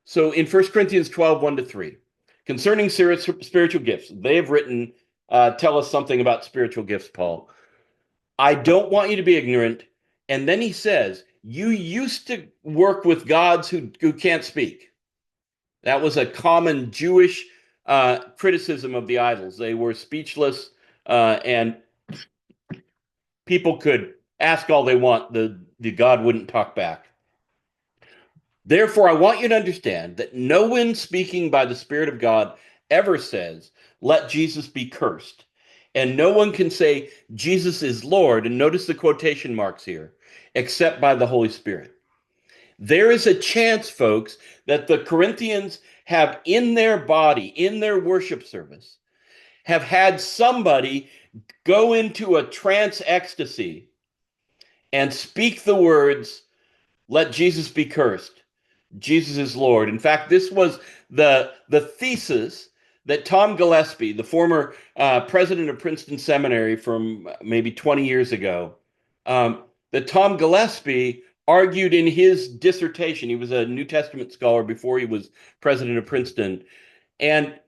So in 1 Corinthians 12, 1-3, concerning spiritual gifts, they have written, tell us something about spiritual gifts, Paul. I don't want you to be ignorant. And then he says, you used to work with gods who can't speak. That was a common Jewish criticism of the idols. They were speechless, and people could ask all they want. The God wouldn't talk back. Therefore, I want you to understand that no one speaking by the Spirit of God ever says, let Jesus be cursed. And no one can say, Jesus is Lord, and notice the quotation marks here, except by the Holy Spirit. There is a chance, folks, that the Corinthians have in their body, in their worship service, have had somebody go into a trance ecstasy and speak the words, let Jesus be cursed. Jesus is Lord. In fact, this was the thesis that Tom Gillespie, the former president of Princeton Seminary from maybe 20 years ago, that Tom Gillespie argued in his dissertation. He was a New Testament scholar before he was president of Princeton. And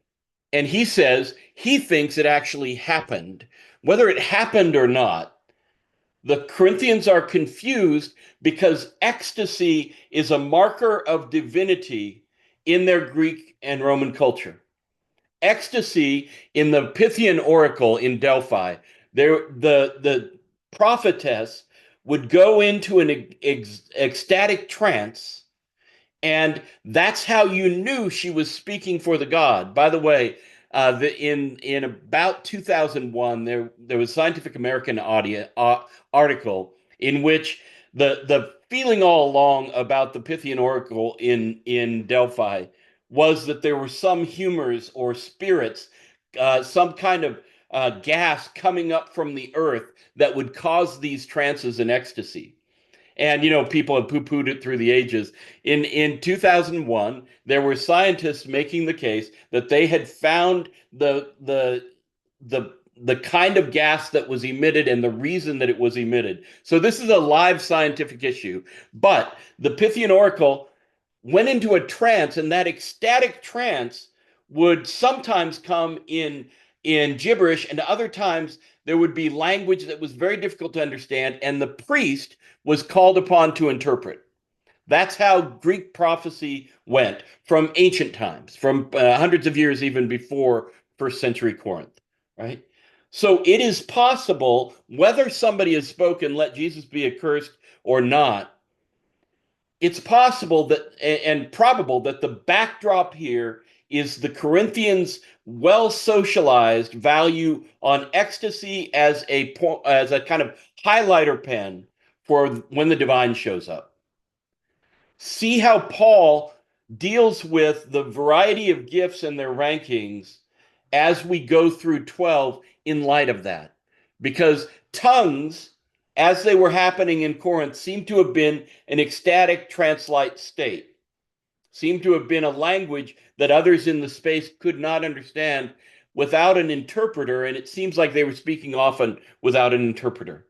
he says he thinks it actually happened. Whether it happened or not, the Corinthians are confused because ecstasy is a marker of divinity in their Greek and Roman culture. Ecstasy in the Pythian oracle in Delphi, the prophetess would go into an ecstatic trance, and that's how you knew she was speaking for the god. By the way, in about 2001, there was a Scientific American article in which the feeling all along about the Pythian oracle in Delphi was that there were some humors or spirits, some kind of gas coming up from the earth that would cause these trances and ecstasy. And, people have poo-pooed it through the ages. In 2001, there were scientists making the case that they had found the kind of gas that was emitted and the reason that it was emitted. So this is a live scientific issue. But the Pythian oracle went into a trance, and that ecstatic trance would sometimes come in gibberish, and other times there would be language that was very difficult to understand, and the priest was called upon to interpret. That's how Greek prophecy went from ancient times, from hundreds of years even before first century Corinth, right? So it is possible, whether somebody has spoken, let Jesus be accursed or not, it's possible that and probable that the backdrop here is the Corinthians' well-socialized value on ecstasy as a kind of highlighter pen for when the divine shows up. See how Paul deals with the variety of gifts and their rankings as we go through 12 in light of that. Because tongues, as they were happening in Corinth, seem to have been an ecstatic trance-like state, seem to have been a language that others in the space could not understand without an interpreter, and it seems like they were speaking often without an interpreter.